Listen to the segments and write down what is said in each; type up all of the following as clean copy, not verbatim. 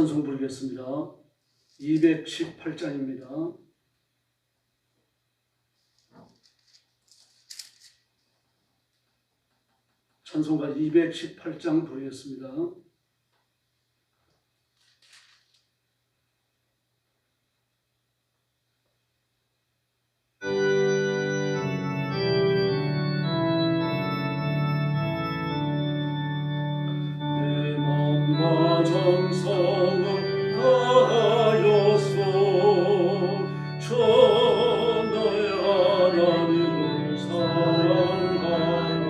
찬송 부르겠습니다. 218장입니다. 찬송가 218장 부르겠습니다. 내 맘과 정성을 다하여서 천하의 하나님을 사랑하라.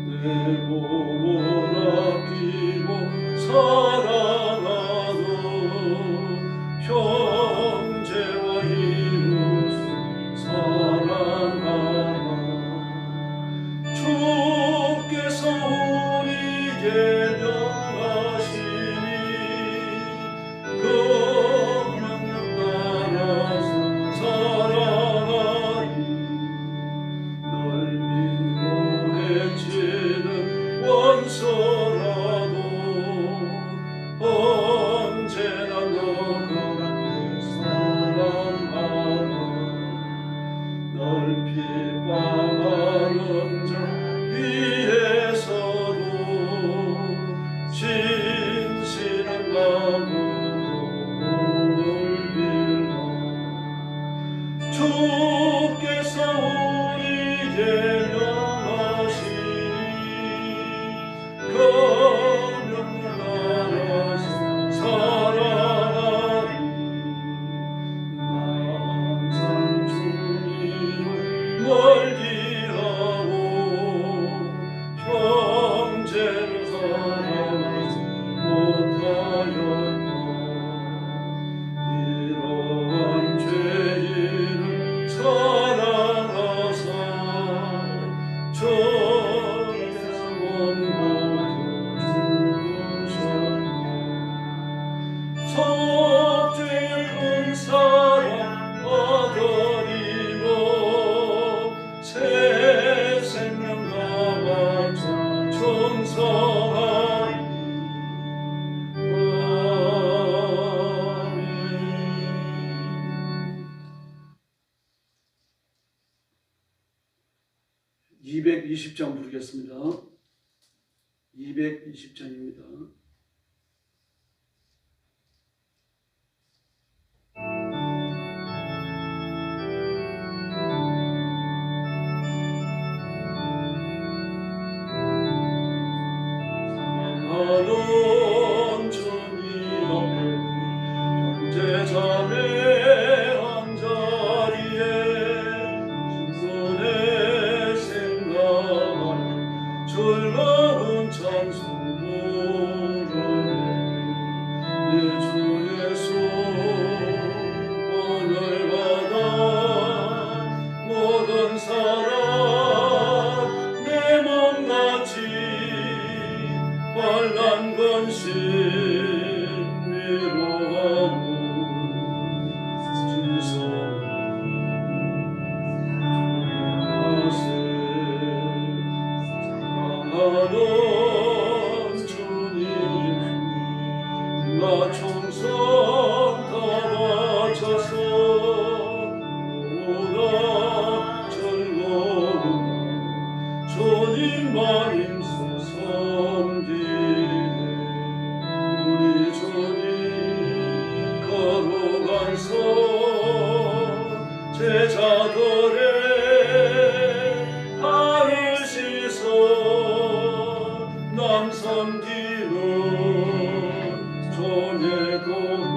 내 몸을 아끼고 사랑하는 형제와 이웃을 사랑하라. 주께서 우리에게 명하시니 그 명령 따라서 살아가리. 널 미워해치는 원수라도 언제나 너를 사랑하라. 널 핍박하는 자 위에서도 진실한 마음으로 복을 빌어. 주께서 우리에게 명하시니 그 명령 따라서 살아가리. 나 항상 주님을 멀리하고 형제를 사랑하지 못하였다. 이러한 죄인을 사랑하사 천에서 원하여 죽으셨네. 속죄의 큰 사랑 아들이여 새 생명 나바쳐 충성하리. 아멘. 220장 부르겠습니다. 220장입니다. 사랑하는 주님 앞에 형제자매 한자리에 신선에 생각하여 즐거운 찬송 부르네. 내 주 예수 오늘 받아 모든 사랑 내 몸같이 빨간 건심 위로하고 사랑하는 주님 나 총선 다 바쳐서 보다 즐거운 주님만 힘써 섬기네. 우리 주님 거룩한 손 제자들의 발을 씻어 남 섬기는 존의 공을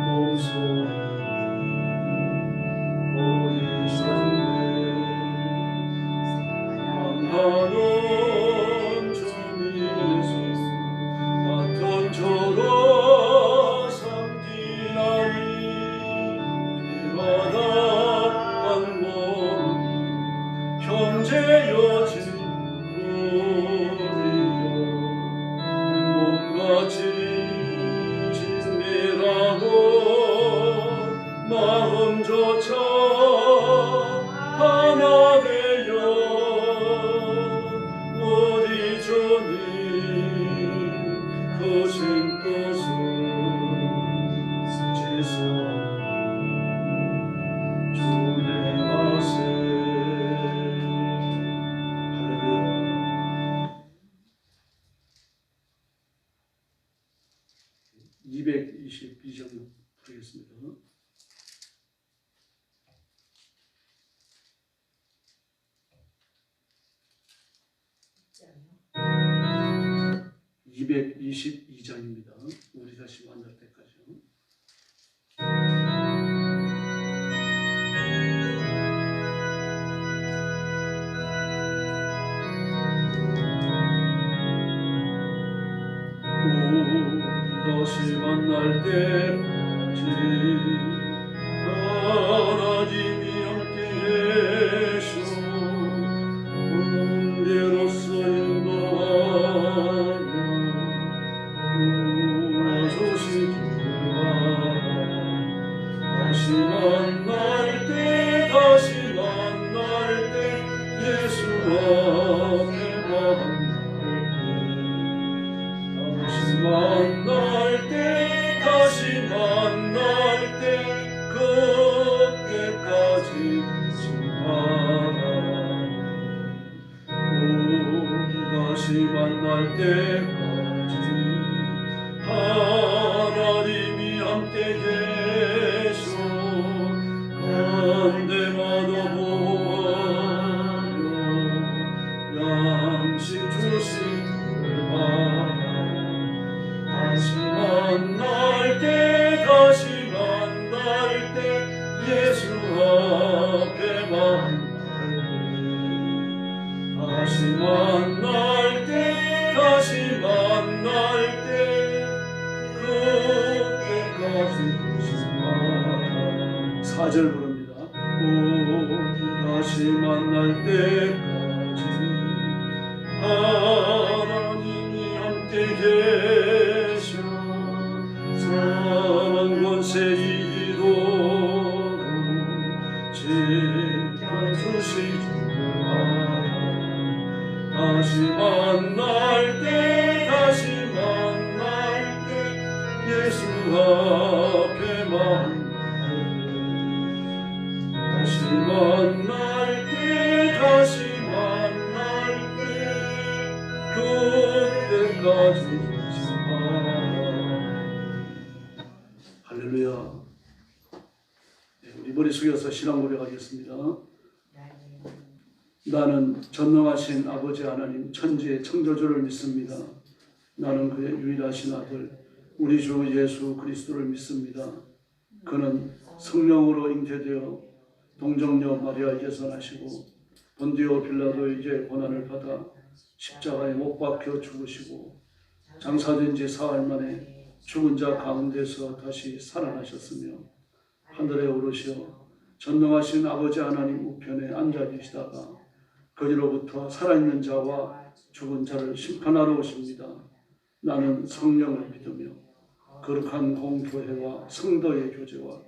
몸소 보이셨네. 사랑하는 주님 예수 같은 조로 섬기나니 비바다 한 몸 형제여 친구이여 몸같이 친밀하고 마음조차 하나 되어 우리 주님 그 222장입니다. 우리 다시 만날 때까지요. 우리 다시 만날 때까지 하나님이 함께 계셔 언제로서 인도하여 도와주시기를 바라. 다시 만날 때 예수 앞에 다시 만날 때 그때까지 바라니 우리 다시 만날 때까지 하나님이 함께 계셔 한데마다 보호하여 양식 주시기를 바라. 다시 만날 때 예수 앞에 다시 만날 때 그때까지 4절 부릅니다. 우리 다시 만날 때까지 하나님이 함께 계셔 사랑 권세 이도록 지켜주시기를 바라. 다시 만날 때 예수 앞에 다시 만날 때 그때까지 할렐루야. 네, 우리 머리 숙여서 신앙 고백하겠습니다. 나는 전능하신 아버지 하나님 천지의 창조주를 믿습니다. 나는 그의 유일하신 아들 우리 주 예수 그리스도를 믿습니다. 그는 성령으로 잉태되어 동정녀 마리아에게서 나시고 본디오 빌라도에게 고난을 받아 십자가에 못 박혀 죽으시고 장사된 지 사흘 만에 죽은 자 가운데서 다시 살아나셨으며 하늘에 오르시어 전능하신 아버지 하나님 우편에 앉아 계시다가 거기로부터 살아있는 자와 죽은 자를 심판하러 오십니다. 나는 성령을 믿으며 거룩한 공교회와 성도의 교제와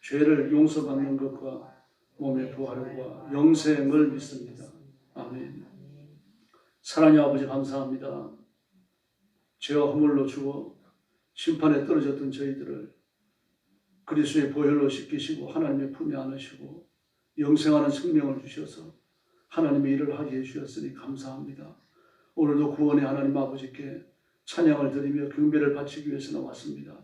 죄를 용서받는 것과 몸의 부활과 영생을 믿습니다. 아멘. 사랑의 아버지 감사합니다. 죄와 허물로 죽어 심판에 떨어졌던 저희들을 그리스도의 보혈로 씻기시고 하나님의 품에 안으시고 영생하는 생명을 주셔서 하나님의 일을 하게 해주셨으니 감사합니다. 오늘도 구원의 하나님 아버지께 찬양을 드리며 경배를 바치기 위해서 나왔습니다.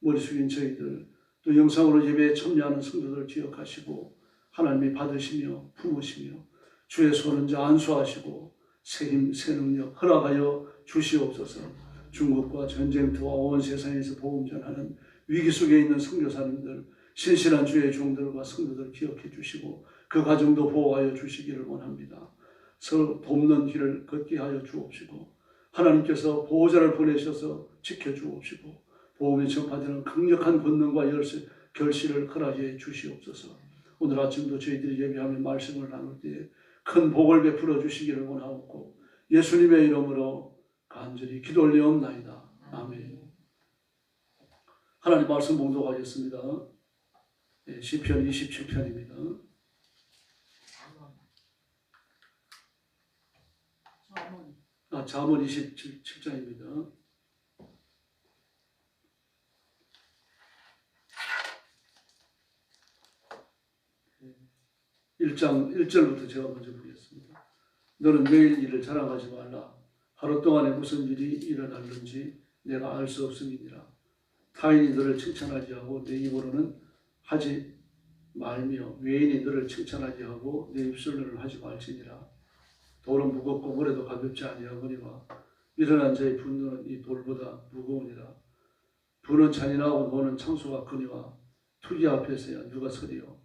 머리 숙인 저희들 또 영상으로 예배에 참여하는 성도들 기억하시고 하나님이 받으시며 품으시며 주의 손은 자 안수하시고 새 힘, 새 능력 허락하여 주시옵소서. 중국과 전쟁터와 온 세상에서 복음 전하는 위기 속에 있는 선교사님들, 신실한 주의 종들과 성도들 기억해 주시고 그 가정도 보호하여 주시기를 원합니다. 서로 돕는 길을 걷게 하여 주옵시고 하나님께서 보호자를 보내셔서 지켜주옵시고 복음이 전파되는 강력한 권능과 결실을 허락해 주시옵소서. 오늘 아침도 저희들이 예배하며 말씀을 나눌 때에 큰 복을 베풀어 주시기를 원하옵고 예수님의 이름으로 간절히 기도 올리옵나이다. 아멘. 하나님 말씀 봉독하겠습니다. 시편 27편입니다. 잠언 27장입니다. 1장 1절부터 제가 먼저 보겠습니다. 너는 매일 일을 자랑하지 말라. 하루 동안에 무슨 일이 일어났는지 내가 알 수 없음이니라. 타인이 너를 칭찬하지 하고 내 입으로는 하지 말며 외인이 너를 칭찬하지 하고 내 입술로는 하지 말지니라. 돌은 무겁고 모래도 가볍지 아니하거니와 일어난 자의 분노는 이 돌보다 무거우니라. 부는 잔인하고 노는 창수가 크니와 투기 앞에서야 누가 서리요.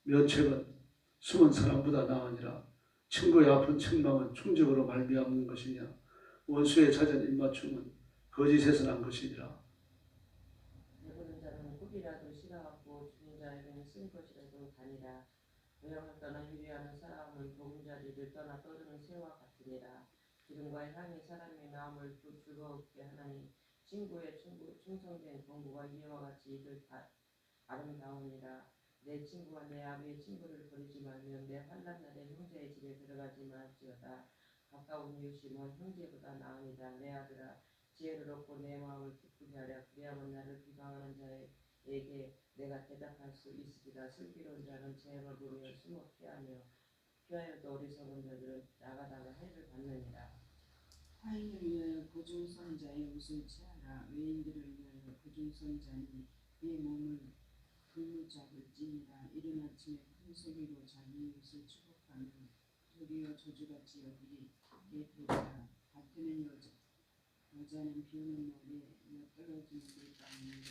면책은 숨은 사랑보다 나으니라. 친구의 아픈 책망은 충적으로 말미암는 것이냐. 원수의 잦은 입맞춤은 거짓에서 난 것이니라. 배부른 자는 꿀이라도 싫어하고 주는 자에게는 쓴 것이라도 다니라. 외형을 떠나 유리하는 사람은 보금자리를 떠나 떠드는 새와 같으니라. 기름과 향이 사람의 마음을 즐거웠게 하나니 친구의 충성된 공부가 이와 같이 이들 아름다우니라. 내 친구와 내 아비의 친구를 버리지 말며 내 환난 날에 형제의 집에 들어가지 말지어다. 가까운 이웃이 먼 형제보다 나으니라. 내 아들아, 지혜를 얻고 내 마음을 기쁘게 하랴. 그리하면 나를 비방하는 자에게 내가 대답할 수 있으리라. 슬기로운 자는 재앙을 보며 숨어 피하여도 어리석은 자들은 나가다가 해를 받느니라. 타인을 위하여 고중선자의 옷을 취하라. 외인들을 위하여 고중선자는 내 몸을 불무짝을 찌니라. 이른 아침에 큰 소리로 자기 이웃을 축복하며 도리어 저주같이 여기게 되리라. 밭에는 여자는 비오는 날에 떨어지는 데 있느니라.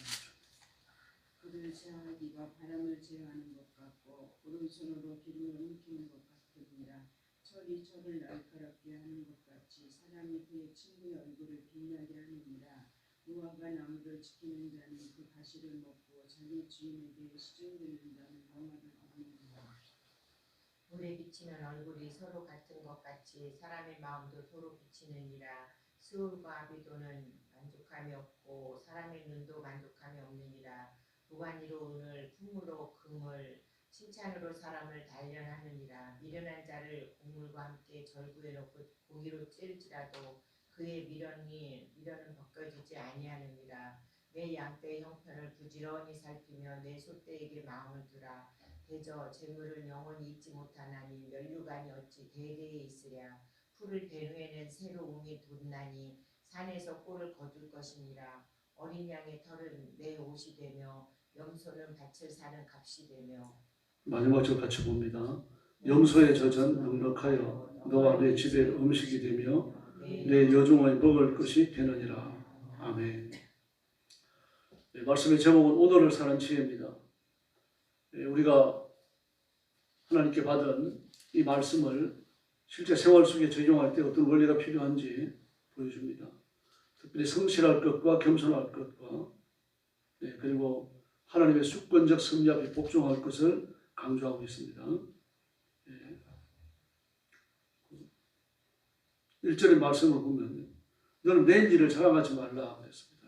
그를 제어하기가 바람을 제어하는 것 같고 오른손으로 기름을 훔치는 것 같으니라. 철이 철을 날카롭게 하는 것 같이 사람이 그의 친구의 얼굴을 빛나게 하느니라. 무화과 나무를 지키는 자는 그 가시를 먹고 자기 주인에게 시중되는 자는 영화를 얻느니라. 물에 비치는 얼굴이 서로 같은 것 같이 사람의 마음도 서로 비치느니라. 스울과 아비도는 만족함이 없고 사람의 눈도 만족함이 없느니라. 무관이로 은을 품으로 금을 칭찬으로 사람을 단련하느니라. 미련한 자를 곡물과 함께 절구에 넣고 고기로 찔지라도 그의 미련은 벗겨지지 아니하느니라. 내 양떼의 형편을 부지런히 살피며 내 소떼에게 마음을 두라. 대저 재물을 영원히 잊지 못하나니 면류관이 어찌 대대에 있으랴. 풀을 댄 후에는 새로 웅이 돋나니 산에서 꿀을 거둘 것이니라. 어린 양의 털은 내 옷이 되며 염소는 밭을 사는 값이 되며. 마지막 절 같이 봅니다. 염소의 젖은 넉넉하여 너와 내 집의 음식이 되며 내 여종의 먹을 것이 되느니라. 아멘. 네, 말씀의 제목은 오늘을 사는 지혜입니다. 네, 우리가 하나님께 받은 이 말씀을 실제 생활 속에 적용할 때 어떤 원리가 필요한지 보여줍니다. 특별히 성실할 것과 겸손할 것과 그리고 하나님의 수권적 섭리에 복종할 것을 강조하고 있습니다. 1절의 말씀을 보면 너는 내일 일을 자랑하지 말라 그랬습니다.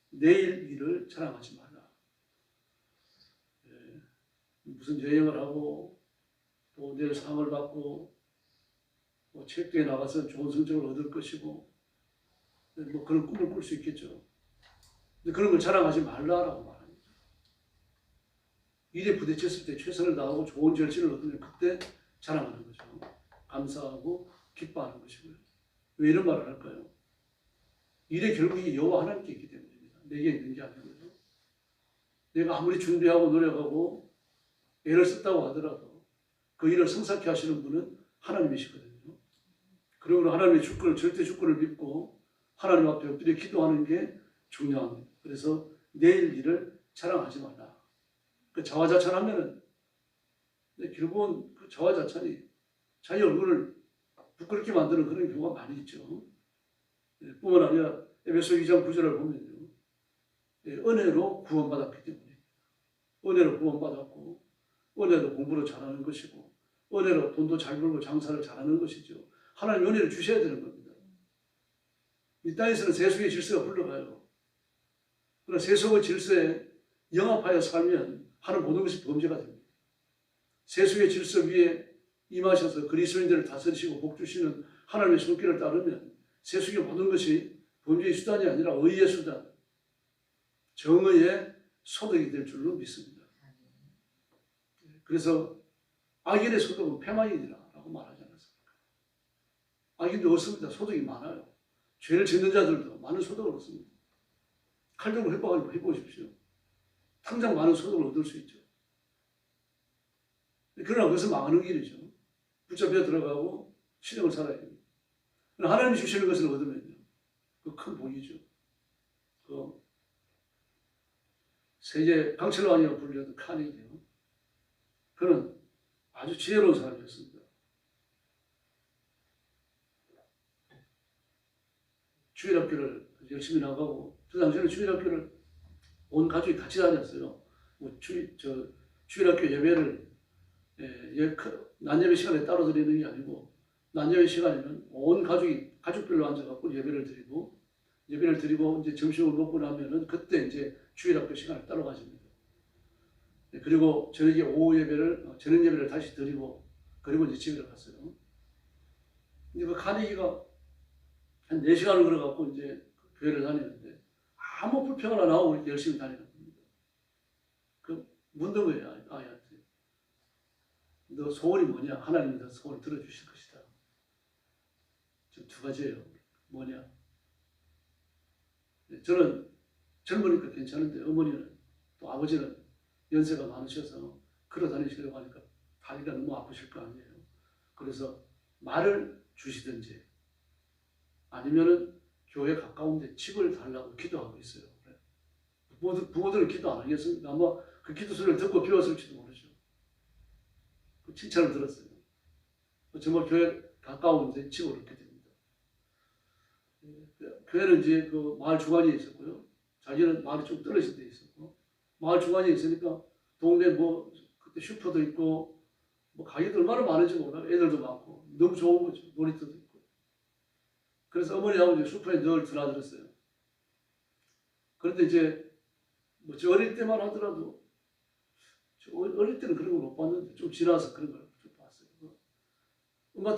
내일 일을 자랑하지 말라. 무슨 여행을 하고 또 내일 상을 받고 뭐 체육대회에 나가서 좋은 성적을 얻을 것이고 뭐 그런 꿈을 꿀 수 있겠죠. 근데 그런 걸 자랑하지 말라라고 말합니다. 일에 부딪혔을 때 최선을 다하고 좋은 결실을 얻으면 그때 자랑하는 거죠. 감사하고 기뻐하는 것이고요. 왜 이런 말을 할까요? 일의 결국이 여호와 하나님께 있기 때문입니다. 내게 있는 게 아니고요. 내가 아무리 준비하고 노력하고 애를 썼다고 하더라도 그 일을 성사케 하시는 분은 하나님이시거든요. 그러므로 하나님의 주권을, 절대 주권을 믿고 하나님 앞에 엎드려 기도하는 게 중요합니다. 그래서 내일 일을 자랑하지 말라. 그 자화자찬하면은 결국은 그 자화자찬이 자기 얼굴을 부끄럽게 만드는 그런 경우가 많이 있죠. 뿐만 아니라 에베소 2장 9절을 보면요. 은혜로 구원받았기 때문에 은혜로 구원받았고 은혜로 공부를 잘하는 것이고 은혜로 돈도 잘 벌고 장사를 잘하는 것이죠. 하나님 은혜를 주셔야 되는 겁니다. 이 땅에서는 세속의 질서가 흘러가요. 그러나 세속의 질서에 영합하여 살면 하는 모든 것이 범죄가 됩니다. 세속의 질서 위에 임하셔서 그리스도인들을 다스리시고 복주시는 하나님의 손길을 따르면 세속의 모든 것이 범죄의 수단이 아니라 의의 수단, 정의의 소득이 될 줄로 믿습니다. 그래서 악인의 소득은 패망이니라라고 말하지 않았습니까? 악인도 얻습니다. 소득이 많아요. 죄를 짓는 자들도 많은 소득을 얻습니다. 칼들고 해보십시오. 당장 많은 소득을 얻을 수 있죠. 그러나 그것은 망하는 길이죠. 붙잡혀 들어가고 신앙을 살아야 됩니다. 하나님이 주시는 것을 얻으면요, 그 큰 복이죠. 그 세계 강철왕이라고 불리던 카네기요, 그는 아주 지혜로운 사람이었습니다. 주일학교를 열심히 나가고, 그 당시에는 주일학교를 온 가족이 같이 다녔어요. 주일학교 예배를 낮예배 시간에 따로 드리는 게 아니고, 낮예배 시간에는 온 가족별로 앉아갖고 예배를 드리고 이제 점심을 먹고 나면은 그때 이제 주일학교 시간을 따로 가집니다. 그리고 저녁 예배를 다시 드리고, 그리고 이제 집에 갔어요. 근데 그 카네기가 한 4시간을 걸어갖고 이제 교회를 다니는데 아무 불평 하나 나오고 이렇게 열심히 다니는 겁니다. 그 묻는 거예요, 아이한테. 너 소원이 뭐냐? 하나님이 너 소원을 들어주실 것이다. 지금 2가지예요. 뭐냐? 저는 젊으니까 괜찮은데 어머니는 또 아버지는 연세가 많으셔서 걸어 다니시려고 하니까 다리가 너무 아프실 거 아니에요. 그래서 말을 주시든지 아니면은 교회 가까운데 집을 달라고 기도하고 있어요. 부모들은 기도 안 하겠습니까? 아마 그 기도 소리를 듣고 비웠을지도 모르죠. 그 칭찬을 들었어요. 정말 교회 가까운 데 집을 얻게 됩니다. 교회는 이제 그 마을 중간에 있었고요. 자기는 마을이 좀 떨어진 데 있었고, 마을 중간에 있으니까 동네 그때 슈퍼도 있고 가게도 얼마나 많은지 몰라요. 애들도 많고 너무 좋은 거죠. 놀이터도 있고. 그래서 어머니하고 이제 슈퍼에 늘 드나들었어요. 그런데 이제 저 어릴 때만 하더라도, 어릴 때는 그런 걸 못 봤는데 좀 지나서 그런 걸 좀 봤어요. 엄마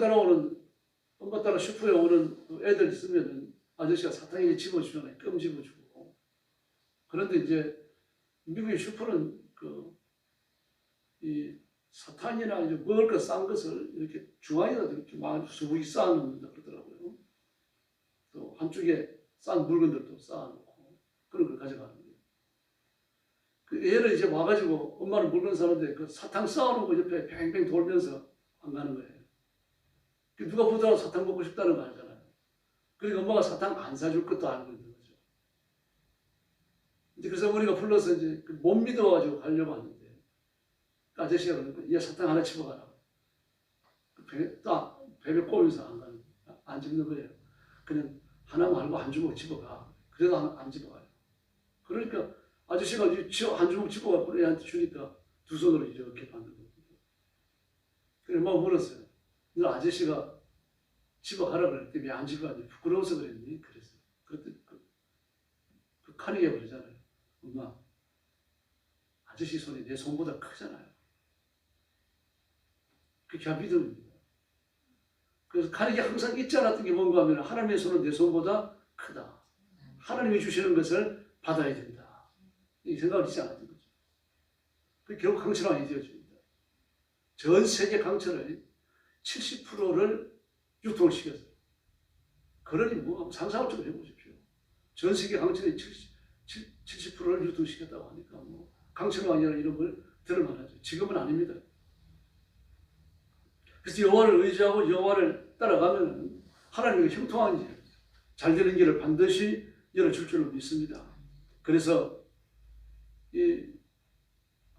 따라 슈퍼에 오는 애들 있으면은 아저씨가 사탕에 집어주잖아요. 껌 집어주고. 그런데 이제 미국의 슈퍼는 이 사탕이나 이제 먹을 거 싼 것을 이렇게 중앙에다 이렇게 막 수북이 쌓아놓는다 그러더라고요. 또 한쪽에 싼 물건들도 쌓아놓고 그런 걸 가져가는 거예요. 그 얘를 이제 와가지고 엄마는 물건 사는데 그 사탕 쌓아놓고 옆에 뱅뱅 돌면서 안 가는 거예요. 누가 보더라도 사탕 먹고 싶다는 거 알잖아요. 그러니까 엄마가 사탕 안 사줄 것도 알고 있는 거죠. 이제 그래서 어머니가 불러서 이제 못 믿어가지고 가려고 하는데 그 아저씨가 그러니까 얘 사탕 하나 집어가라. 베베 꼬면서 안 가는 거예요. 안 집는 거예요. 그냥 하나 말고 한 주먹 집어가. 그래도 안 집어가요. 그러니까 아저씨가 한 주먹 집어갖고 애한테 주니까 2손으로 이렇게 받는 거예요. 그래서 엄마가 물었어요. 너 아저씨가 집어가라 그랬더니 왜 안 집어가니? 부끄러워서 그랬니? 그랬어요. 그랬더니 그 카네기가 그러잖아요. 엄마, 아저씨 손이 내 손보다 크잖아요. 그게 믿음입니다. 그래서 카네기 항상 잊지 않았던 게 뭔가 하면 하나님의 손은 내 손보다 크다. 하나님이 주시는 것을 받아야 된다. 이 생각을 잊지 않았던 거죠. 그 결국 강철왕이 되어집니다. 전 세계 강철의 70%를 유통을 시켰어요. 그러니 한번 상상을 좀 해보십시오. 전 세계 강철의 70%를 유통시켰다고 하니까 강철왕이라는 이름을 들을만하죠. 지금은 아닙니다. 그래서 여호와를 의지하고 여호와를 따라가면 하나님의 형통한 길, 잘 되는 길을 반드시 열어줄 줄로 믿습니다. 그래서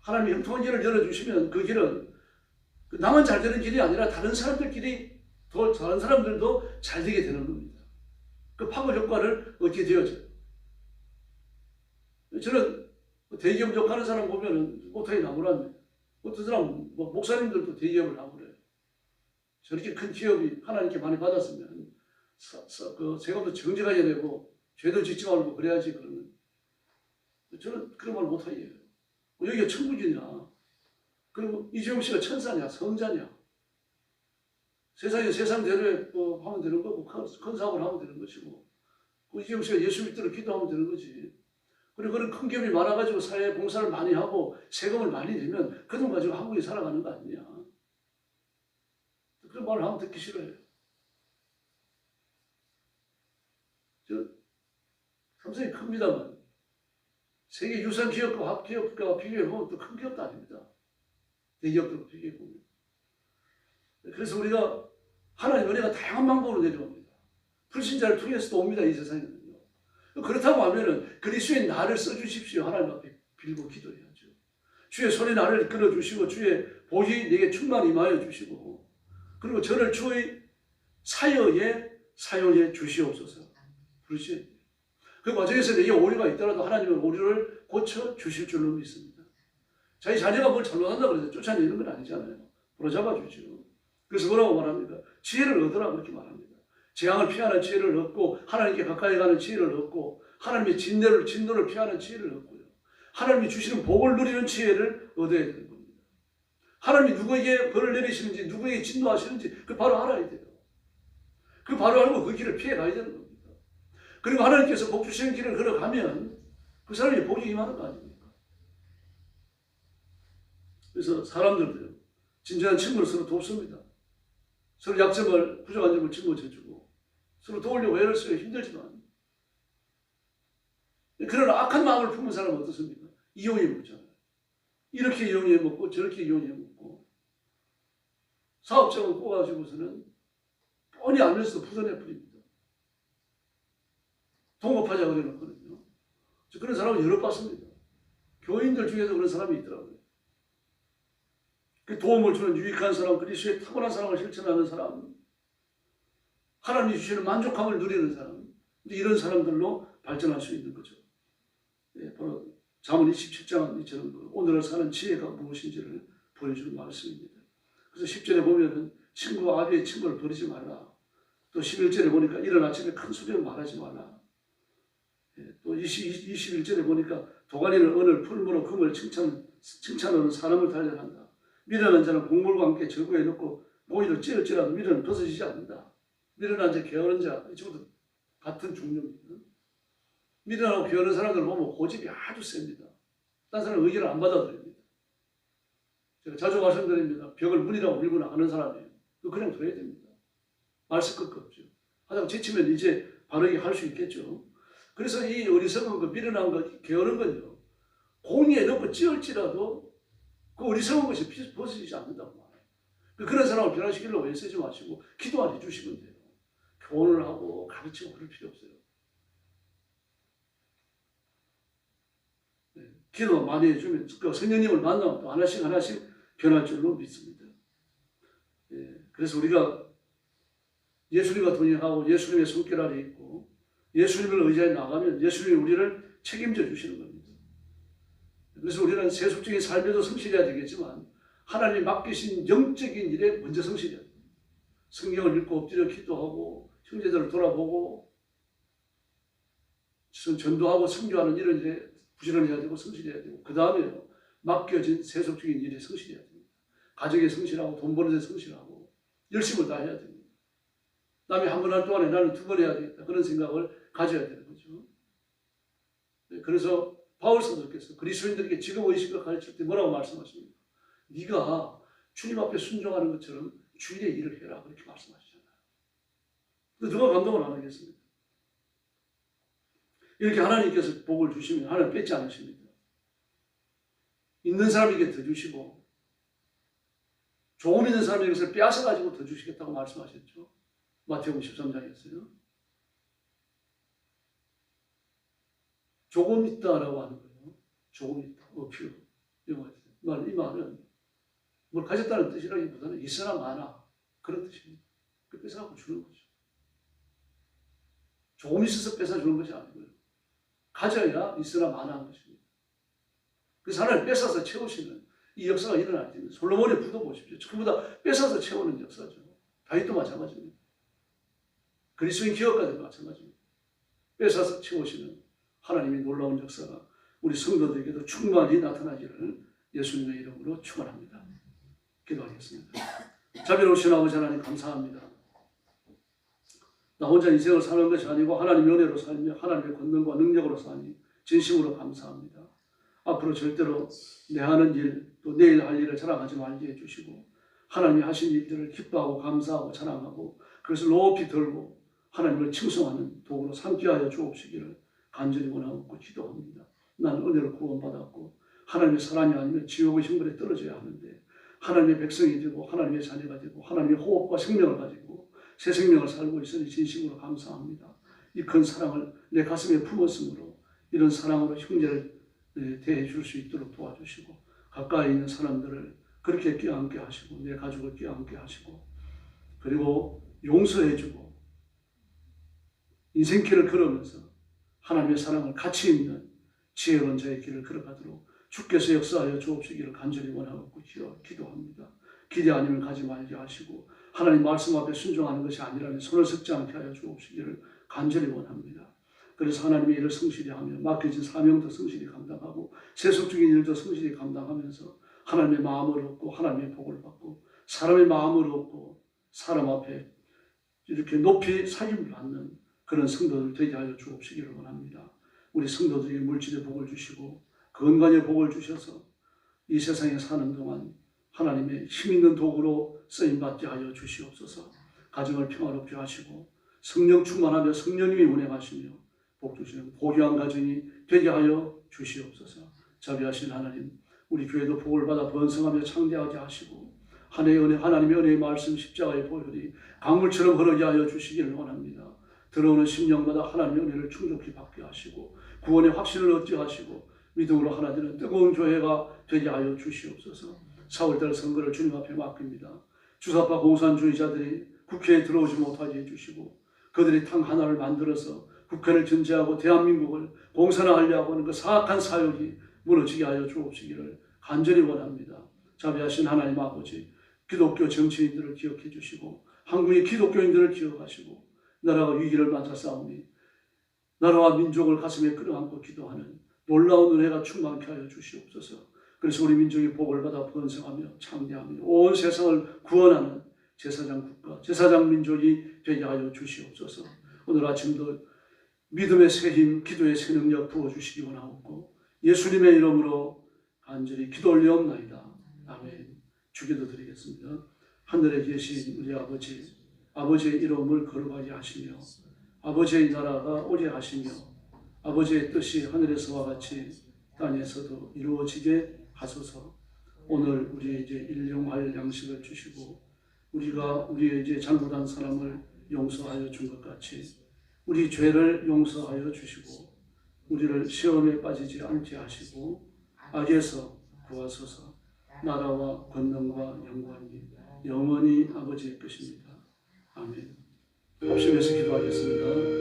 하나님의 형통한 길을 열어주시면 그 길은 나만 잘 되는 길이 아니라 다른 사람들도 잘 되게 되는 겁니다. 그 파급 효과를 얻게 되어져요. 저는 대기업 욕하는 사람 보면은 어떻게 나무라며. 어떤 사람, 목사님들도 대기업을 하고 그래요. 저렇게 큰 기업이 하나님께 많이 받았으면 그 세금도 정직하게 내고 죄도 짓지 말고 그래야지. 그러면 저는 그런 말 못하겠어요. 여기가 천국이냐? 그리고 이재용 씨가 천사냐? 성자냐? 세상에 세상대로 하면 되는 거고 큰 사업을 하면 되는 것이고 이재용 씨가 예수 믿도록 기도하면 되는 거지. 그리고 그런 큰 기업이 많아가지고 사회 봉사를 많이 하고 세금을 많이 내면 그 돈 가지고 한국이 살아가는 거 아니냐? 그런 말을 하면 듣기 싫어요. 삼성이 큽니다만 세계 유산 기업과 합기업과 비교해보면 또 큰 기업도 아닙니다. 대기업들과 비교해보면. 그래서 우리가 하나님 은혜가 다양한 방법으로 내려옵니다. 불신자를 통해서도 옵니다. 이 세상에는요. 그렇다고 하면은 그리스도의 나를 써주십시오. 하나님 앞에 빌고 기도해야죠. 주의 손에 나를 이끌어 주시고 주의 복이 내게 충만히 임하여 주시고 그리고 저를 주의 사역에 사용해 주시옵소서. 그렇지? 그 과정에서 내게 오류가 있더라도 하나님은 오류를 고쳐 주실 줄로 믿습니다. 자기 자녀가 뭘 잘못한다고 해서 쫓아내는 건 아니잖아요. 부러잡아 주죠. 그래서 뭐라고 말합니까? 지혜를 얻으라 그렇게 말합니다. 재앙을 피하는 지혜를 얻고 하나님께 가까이 가는 지혜를 얻고 하나님의 진노를 피하는 지혜를 얻고요. 하나님이 주시는 복을 누리는 지혜를 얻어야 되는 겁니다. 하나님이 누구에게 벌을 내리시는지 누구에게 진노하시는지 그 바로 알아야 돼요. 그 바로 알고 그 길을 피해 가야 되는 겁니다. 그리고 하나님께서 복 주시는 길을 걸어가면 그 사람이 복이 임하는 거 아닙니까? 그래서 사람들도요. 진정한 친구를 서로 돕습니다. 서로 약점을 부족한 점을 짊어져주고 서로 도우려고 애를 써야 힘들지만 그런 악한 마음을 품은 사람은 어떻습니까? 이용해 먹잖아요. 이렇게 이용해 먹고 저렇게 이용해 먹고 사업장을 꼬가지고서는 뻔히 알면서도 부숴내 버립니다. 동업하자고 그래놓거든요. 그런 사람은 여러 봤습니다. 교인들 중에도 그런 사람이 있더라고요. 그 도움을 주는 유익한 사람, 그리스도의 탁월한 사랑을 실천하는 사람, 하나님이 주시는 만족함을 누리는 사람, 이런 사람들로 발전할 수 있는 거죠. 예, 바로 잠언 27장 이처럼 오늘을 사는 지혜가 무엇인지를 보여주는 말씀입니다. 그래서 10절에 보면은 친구와 아비의 친구를 버리지 말라. 또 11절에 보니까 이른 아침에 큰 소리로 말하지 말라. 예, 또 21절에 보니까 도가니는 언을 풀무로 금을 칭찬하는 사람을 단련한다. 미련한 자는 곡물과 함께 절구에 넣고 모이를 찌를지라도 미련은 벗어지지 않는다. 미련한 자, 게으른 자, 이 친구도 같은 종류입니다. 미련하고 게으른 사람들 보면 고집이 아주 셉니다. 딴 사람 의견을 안 받아들입니다. 제가 자주 말씀드립니다. 벽을 문이라고 밀고 나가는 사람이에요. 그냥 둬야 됩니다. 말 쓸 것도 없죠. 하다가 지치면 이제 바르게 할 수 있겠죠. 그래서 이 어리석은 거, 미련한 거, 게으른 건요. 공의에 넣고 찌을지라도 그 어리석은 것이 벗어지지 않는다고 말해요. 그런 사람을 변화시키려고 애쓰지 마시고 기도만 해주시면 돼요. 교훈을 하고 가르치고 그럴 필요 없어요. 네, 기도 많이 해주면 그 성령님을 만나면 또 하나씩 변할 줄로 믿습니다. 네, 그래서 우리가 예수님과 동행하고 예수님의 손길 아래 있고 예수님을 의지해 나가면 예수님이 우리를 책임져 주시는 겁니다. 그래서 우리는 세속적인 삶에도 성실해야 되겠지만 하나님이 맡기신 영적인 일에 먼저 성실해야 돼요. 성경을 읽고 엎드려 기도하고 형제들을 돌아보고 전도하고 선교하는 이런 일에 부지런해야 되고 성실해야 되고 그 다음에 맡겨진 세속적인 일에 성실해야 됩니다. 가정에 성실하고 돈 버는 데 성실하고 열심을 다해야 됩니다. 남이 한 번 할 동안에 나는 두 번 해야 되겠다 그런 생각을 가져야 되는 거죠. 그래서 바울 사도께서 그리스도인들에게 직업의식을 가르칠 때 뭐라고 말씀하십니까? 네가 주님 앞에 순종하는 것처럼 주일의 일을 해라 그렇게 말씀하시잖아요. 누가 감동을 안 하겠습니까? 이렇게 하나님께서 복을 주시면 하나님 뺏지 않으십니다. 있는 사람에게 더 주시고 조금 있는 사람에게 것을 빼앗아가지고 더 주시겠다고 말씀하셨죠. 마태복음 13장이었어요. 조금 있다라고 하는 거예요. 조금 있다. few. 이 말은 뭘 가졌다는 뜻이라기보다는 있으나 마나 그런 뜻입니다. 그 뺏어갖고 주는 거죠. 조금 있어서 뺏어주는 것이 아니고요. 가져야 있으나 마나한 것입니다. 그래서 하나님 뺏어서 채우시는 이 역사가 일어날 때는 솔로몬의 부도 보십시오. 전부 다 뺏어서 채우는 역사죠. 다윗도 마찬가지입니다. 그리스도인 기업가들도 마찬가지입니다. 뺏어서 채우시는 하나님의 놀라운 역사가 우리 성도들에게도 충만히 나타나기를 예수님의 이름으로 축원합니다. 기도하겠습니다. 자비로우신 아버지 하나님 감사합니다. 나 혼자 인생을 사는 것이 아니고 하나님의 은혜로 살며 하나님의 권능과 능력으로 사니 진심으로 감사합니다. 앞으로 절대로 내 하는 일 또 내일 할 일을 자랑하지 말게 해주시고 하나님이 하신 일들을 기뻐하고 감사하고 자랑하고 그것을 높이 들고 하나님을 칭송하는 도구로 삼게 하여 주옵시기를 간절히 원하고 기도합니다. 나는 은혜로 구원받았고 하나님의 사랑이 아니면 지옥의 형벌에 떨어져야 하는데 하나님의 백성이 되고 하나님의 자녀가 되고 하나님의 호흡과 생명을 가지고 새 생명을 살고 있으니 진심으로 감사합니다. 이 큰 사랑을 내 가슴에 품었으므로 이런 사랑으로 형제를 대해 줄 수 있도록 도와주시고 가까이 있는 사람들을 그렇게 껴안게 하시고 내 가족을 껴안게 하시고 그리고 용서해주고 인생길을 걸으면서 하나님의 사랑을 가치 있는 지혜로운 자의 길을 걸어가도록 주께서 역사하여 주옵시기를 간절히 원하고 기도합니다. 기대 아니면 가지 말게 하시고 하나님 말씀 앞에 순종하는 것이 아니라면 손을 섞지 않게 하여 주옵시기를 간절히 원합니다. 그래서 하나님의 일을 성실히 하며 맡겨진 사명도 성실히 감당하고 세속적인 일도 성실히 감당하면서 하나님의 마음을 얻고 하나님의 복을 받고 사람의 마음을 얻고 사람 앞에 이렇게 높이 사김을 받는 그런 성도들 되게 하여 주옵시기를 원합니다. 우리 성도들에게 물질의 복을 주시고 건강의 복을 주셔서 이 세상에 사는 동안 하나님의 힘있는 도구로 쓰임받게 하여 주시옵소서. 가정을 평화롭게 하시고 성령 충만하며 성령님이 운행하시며 복 주시는 보교한 가정이 되게 하여 주시옵소서. 자비하신 하나님, 우리 교회도 복을 받아 번성하며 창대하게 하시고 하나님의 은혜의 말씀 십자가의 보혈이 강물처럼 흐르게 하여 주시기를 원합니다. 들어오는 심령마다 하나님의 은혜를 충족히 받게 하시고 구원의 확신을 얻게 하시고 믿음으로 하나 되는 뜨거운 교회가 되게 하여 주시옵소서. 4월달 선거를 주님 앞에 맡깁니다. 주사파 공산주의자들이 국회에 들어오지 못하게 해주시고 그들이 당 하나를 만들어서 국회를 견제하고 대한민국을 공산화하려고 하는 그 사악한 사역이 무너지게 하여 주옵시기를 간절히 원합니다. 자비하신 하나님 아버지, 기독교 정치인들을 기억해 주시고 한국의 기독교인들을 기억하시고 나라가 위기를 맞아 싸우니 나라와 민족을 가슴에 끌어안고 기도하는 놀라운 은혜가 충만케 하여 주시옵소서. 그래서 우리 민족이 복을 받아 번성하며 창대하며 온 세상을 구원하는 제사장 국가, 제사장 민족이 되게 하여 주시옵소서. 오늘 아침도 믿음의 새 힘, 기도의 새 능력 부어주시기 원하옵고 예수님의 이름으로 간절히 기도 올리옵나이다. 아멘. 주기도 드리겠습니다. 하늘에 계신 우리 아버지, 아버지의 이름을 거룩하게 하시며 아버지의 나라가 오게 하시며 아버지의 뜻이 하늘에서와 같이 땅에서도 이루어지게 하소서. 오늘 우리에게 일용할 양식을 주시고 우리가 우리에게 잘못한 사람을 용서하여 준 것 같이 우리 죄를 용서하여 주시고 우리를 시험에 빠지지 않게 하시고 악에서 구하소서. 나라와 권능과 영광이 영원히 아버지의 것입니다. 아멘. 합심해서 기도하겠습니다.